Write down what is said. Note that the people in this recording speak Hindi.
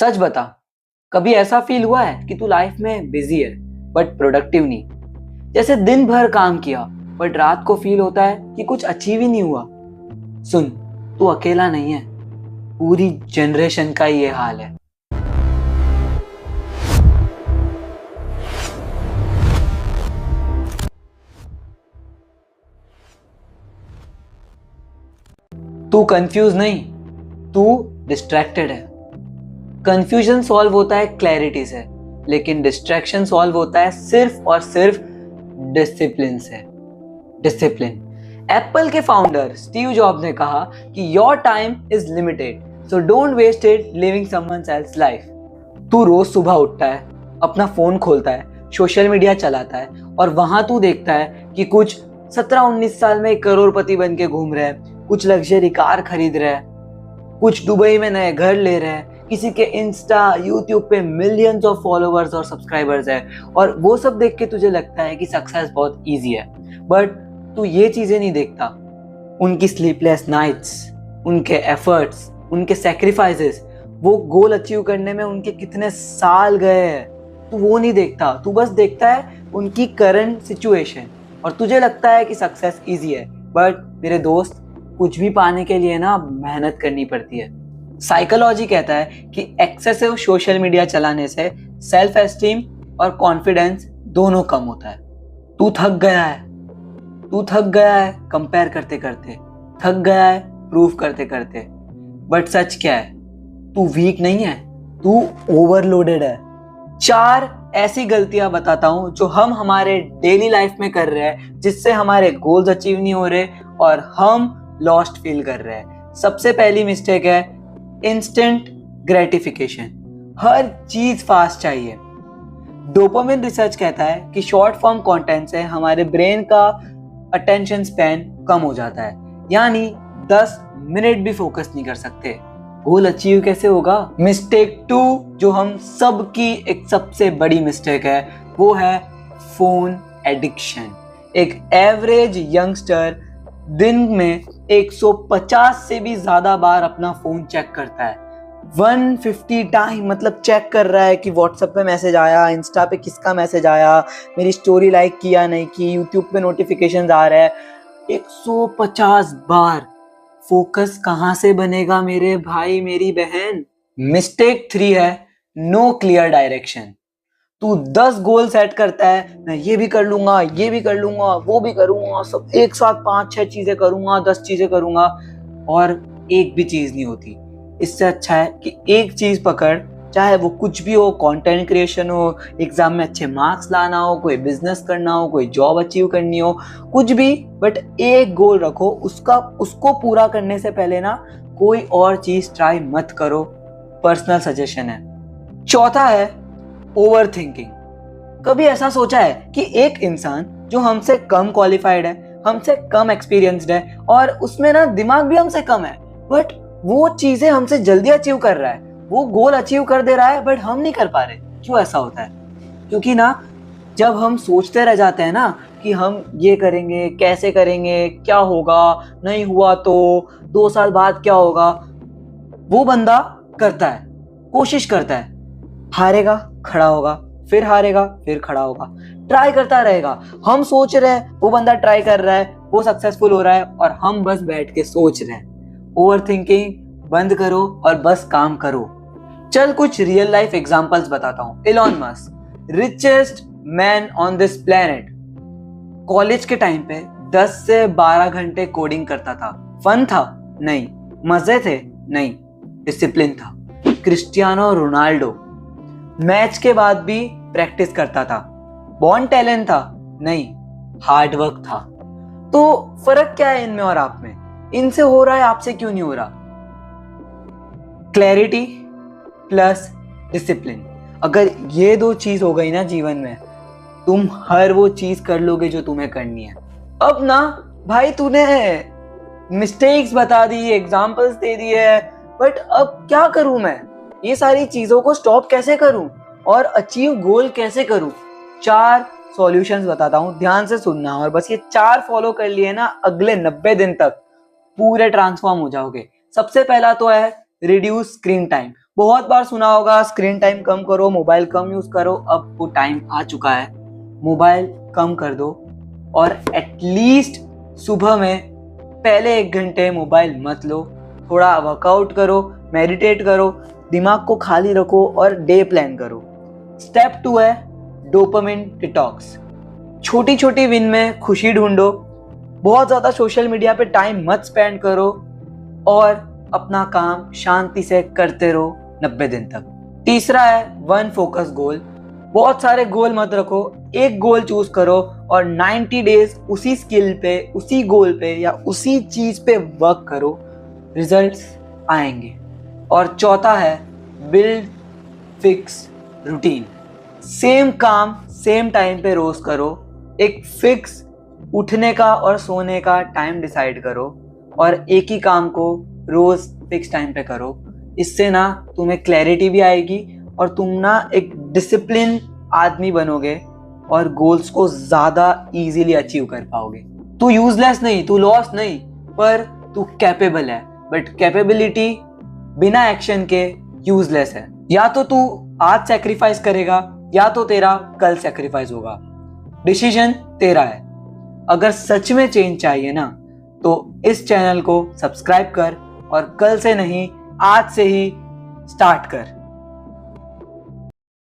सच बता, कभी ऐसा फील हुआ है कि तू लाइफ में बिजी है बट प्रोडक्टिव नहीं? जैसे दिन भर काम किया बट रात को फील होता है कि कुछ अचीव ही नहीं हुआ। सुन, तू अकेला नहीं है, पूरी जनरेशन का ये हाल है। तू कंफ्यूज नहीं, तू डिस्ट्रैक्टेड है। कंफ्यूजन सॉल्व होता है क्लैरिटी से, लेकिन डिस्ट्रैक्शन सॉल्व होता है सिर्फ और सिर्फ डिसिप्लिन से। डिसिप्लिन। एप्पल के फाउंडर स्टीव जॉब्स ने कहा कि your time is limited, so don't waste it living someone else life. तू रोज सुबह उठता है, अपना फोन खोलता है, सोशल मीडिया चलाता है और वहां तू देखता है कि कुछ 17-19 साल में करोड़पति बन के घूम रहे हैं, कुछ लग्जरी कार खरीद रहे हैं, कुछ दुबई में नए घर ले रहे हैं, किसी के इंस्टा यूट्यूब पे मिलियंस ऑफ फॉलोअर्स और सब्सक्राइबर्स है, और वो सब देख के तुझे लगता है कि सक्सेस बहुत इजी है। बट तू ये चीजें नहीं देखता, उनकी स्लीपलेस नाइट्स, उनके एफर्ट्स, उनके सैक्रिफाइसेस, वो गोल अचीव करने में उनके कितने साल गए हैं, तू वो नहीं देखता। तू बस देखता है उनकी करंट सिचुएशन और तुझे लगता है कि सक्सेस इजी है। बट मेरे दोस्त, कुछ भी पाने के लिए ना मेहनत करनी पड़ती है। साइकोलॉजी कहता है कि एक्सेसिव सोशल मीडिया चलाने से सेल्फ एस्टीम और कॉन्फिडेंस दोनों कम होता है। तू थक गया है कंपेयर करते करते, थक गया है प्रूफ करते करते। बट सच क्या है? तू वीक नहीं है, तू ओवरलोडेड है। 4 ऐसी गलतियां बताता हूं जो हम हमारे डेली लाइफ में कर रहे हैं, जिससे हमारे गोल्स अचीव नहीं हो रहे और हम लॉस्ट फील कर रहे हैं। सबसे पहली मिस्टेक है इंस्टेंट ग्रेटिफिकेशन। हर चीज फास्ट चाहिए। डोपामिन रिसर्च कहता है कि शॉर्ट फॉर्म कंटेंट से हमारे ब्रेन का अटेंशन स्पैन कम हो जाता है, यानी 10 मिनट भी फोकस नहीं कर सकते। गोल अचीव कैसे होगा? मिस्टेक 2 जो हम सब की एक सबसे बड़ी मिस्टेक है, वो है फोन एडिक्शन। एक एवरेज यंगस्टर दिन में 150 से भी ज्यादा बार अपना फोन चेक करता है। 150 टाइम, मतलब चेक कर रहा है कि व्हाट्सएप पे मैसेज आया, इंस्टा पे किसका मैसेज आया, मेरी स्टोरी लाइक किया नहीं की, यूट्यूब पे नोटिफिकेशंस आ रहा है। 150 बार। फोकस कहां से बनेगा मेरे भाई मेरी बहन? मिस्टेक 3 है नो क्लियर डायरेक्शन। तू 10 गोल सेट करता है, मैं ये भी कर लूंगा, ये भी कर लूंगा, वो भी करूंगा, सब एक साथ 5-6 चीजें करूंगा, 10 चीजें करूंगा, और एक भी चीज नहीं होती। इससे अच्छा है कि एक चीज पकड़, चाहे वो कुछ भी हो, कंटेंट क्रिएशन हो, एग्जाम में अच्छे मार्क्स लाना हो, कोई बिजनेस करना हो, कोई जॉब अचीव करनी हो, कुछ भी, बट एक गोल रखो। उसको पूरा करने से पहले ना कोई और चीज ट्राई मत करो। पर्सनल सजेशन है। चौथा है ओवर थिंकिंग। कभी ऐसा सोचा है कि एक इंसान जो हमसे कम क्वालिफाइड है, हमसे कम एक्सपीरियंस्ड है और उसमें ना दिमाग भी हमसे कम है, बट वो चीजें हमसे जल्दी अचीव कर रहा है, वो गोल अचीव कर दे रहा है, बट हम नहीं कर पा रहे। क्यों ऐसा होता है? क्योंकि ना जब हम सोचते रह जाते हैं ना कि हम ये करेंगे, कैसे करेंगे, क्या होगा, नहीं हुआ तो 2 साल बाद क्या होगा, वो बंदा करता है, कोशिश करता है, हारेगा, खड़ा होगा, फिर हारेगा, फिर खड़ा होगा, ट्राई करता रहेगा। हम सोच रहे हैं, वो बंदा ट्राई कर रहा है, वो सक्सेसफुल हो रहा है, और हम बस बैठ के सोच रहे हैं। ओवर थिंकिंग बंद करो और बस काम करो। चल कुछ रियल लाइफ एग्जांपल्स बताता हूं। Elon Musk, richest man on this planet, college के टाइम पे 10 से 12 घंटे कोडिंग करता था। फन था? नहीं। मजे थे? नहीं। डिसिप्लिन था। क्रिस्टियानो रोनाल्डो मैच के बाद भी प्रैक्टिस करता था। बॉर्न टैलेंट था? नहीं, हार्ड वर्क था। तो फर्क क्या है इनमें और आप में? इनसे हो रहा है, आपसे क्यों नहीं हो रहा? Clarity plus discipline. अगर ये 2 चीज हो गई ना जीवन में, तुम हर वो चीज कर लोगे जो तुम्हें करनी है। अब ना भाई, तूने मिस्टेक्स बता दी, एग्जांपल्स दे दिए, बट अब क्या करूं मैं? ये सारी चीजों को स्टॉप कैसे करूं और अचीव गोल कैसे करूं? 4 सॉल्यूशंस बताता हूं, ध्यान से सुनना, और बस ये 4 फॉलो कर लिए ना, अगले 90 दिन तक पूरे ट्रांसफॉर्म हो जाओगे। सबसे पहला तो है रिड्यूस स्क्रीन टाइम। बहुत बार सुना होगा स्क्रीन टाइम कम करो, मोबाइल कम यूज करो। अब वो टाइम आ चुका है, मोबाइल कम कर दो और एटलीस्ट सुबह में पहले 1 घंटे मोबाइल मत लो। थोड़ा वर्कआउट करो, मेडिटेट करो, दिमाग को खाली रखो और डे प्लान करो। स्टेप 2 है डोपामिन डिटॉक्स। छोटी छोटी विन में खुशी ढूंढो, बहुत ज़्यादा सोशल मीडिया पे टाइम मत स्पेंड करो और अपना काम शांति से करते रहो 90 दिन तक। तीसरा है वन फोकस गोल। बहुत सारे गोल मत रखो, एक गोल चूज करो और 90 डेज उसी स्किल पे, उसी गोल पे या उसी चीज पे वर्क करो, रिजल्ट्स आएंगे। और चौथा है बिल्ड फिक्स रूटीन। सेम काम सेम टाइम पे रोज करो, एक फिक्स उठने का और सोने का टाइम डिसाइड करो और एक ही काम को रोज फिक्स टाइम पे करो। इससे ना तुम्हें क्लैरिटी भी आएगी और तुम ना एक डिसिप्लिन आदमी बनोगे और गोल्स को ज्यादा इजीली अचीव कर पाओगे। तू यूजलेस नहीं, तू लॉस्ट नहीं, पर तू कैपेबल है। बट कैपेबिलिटी बिना एक्शन के यूजलेस है। या तो तू आज सैक्रिफाइस करेगा या तो तेरा कल सैक्रिफाइस होगा। डिसीजन तेरा है। अगर सच में चेंज चाहिए ना तो इस चैनल को सब्सक्राइब कर और कल से नहीं आज से ही स्टार्ट कर।